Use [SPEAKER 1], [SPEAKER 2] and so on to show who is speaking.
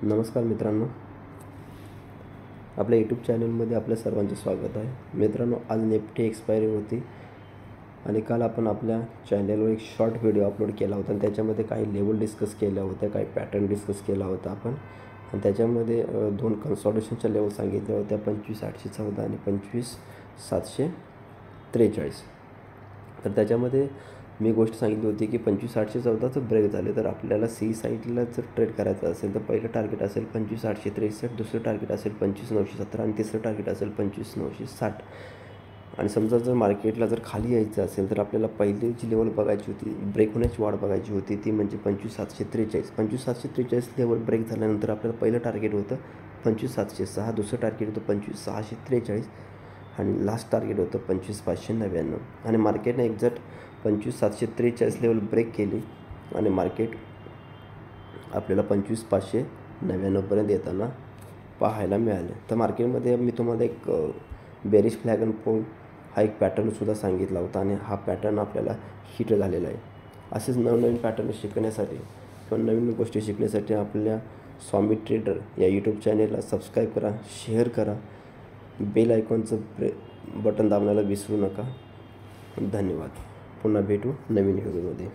[SPEAKER 1] नमस्कार मित्रांनो, आपल्या यूट्यूब चॅनलमध्ये आपल्या सर्वांचे स्वागत आहे. मित्रांनो, आज निफ्टी एक्सपायरी होती आणि काल आपण आपल्या चॅनलवर एक शॉर्ट व्हिडिओ अपलोड केला होता आणि त्याच्यामध्ये काही लेवल डिस्कस केल्या होत्या, काही पॅटर्न डिस्कस केला होता आपण. आणि त्याच्यामध्ये दोन कन्सॉलिडेशनच्या लेवल सांगितल्या होत्या, 25,814 आणि 25,743. तर त्याच्यामध्ये मी गोष्ट सांगितली होती की 25,814चं ब्रेक झाले तर आपल्याला सी साईडला जर ट्रेड करायचं असेल तर पहिलं टार्गेट असेल 25,863, दुसरं टार्गेट असेल 25,917 आणि तिसरं टार्गेट असेल 25,960. आणि समजा जर मार्केटला जर खाली यायचं असेल तर आपल्याला पहिली जी लेवल बघायची होती, ब्रेक होण्याची वाट बघायची होती, ती म्हणजे 25,743. 25,743 लेवल ब्रेक झाल्यानंतर आपल्याला पहिलं टार्गेट होतं 25,706, दुसरं टार्गेट होतं 25,643 आणि लास्ट टार्गेट होतं 25,599. आणि मार्केटने एक्झॅक्ट 25,743 लेवल ब्रेक केली आणि मार्केट आपल्याला 25,599पर्यंत येताना पाहायला मिळाले. तर मार्केटमध्ये मी तुम्हाला एक बेरिश फ्लॅग अँड पोल हा एक पॅटर्नसुद्धा सांगितला होता आणि हा पॅटर्न आपल्याला हिट झालेला आहे. असेच नवनवीन पॅटर्न शिकण्यासाठी किंवा नवीन गोष्टी शिकण्यासाठी आपल्या स्वामी ट्रेडर या यूट्यूब चॅनेलला सबस्क्राईब करा, शेअर करा, बेल आयकॉनचं बटन दाबण्याला विसरू नका. धन्यवाद. पुन्हा भेटू नवीन व्हिडिओमध्ये.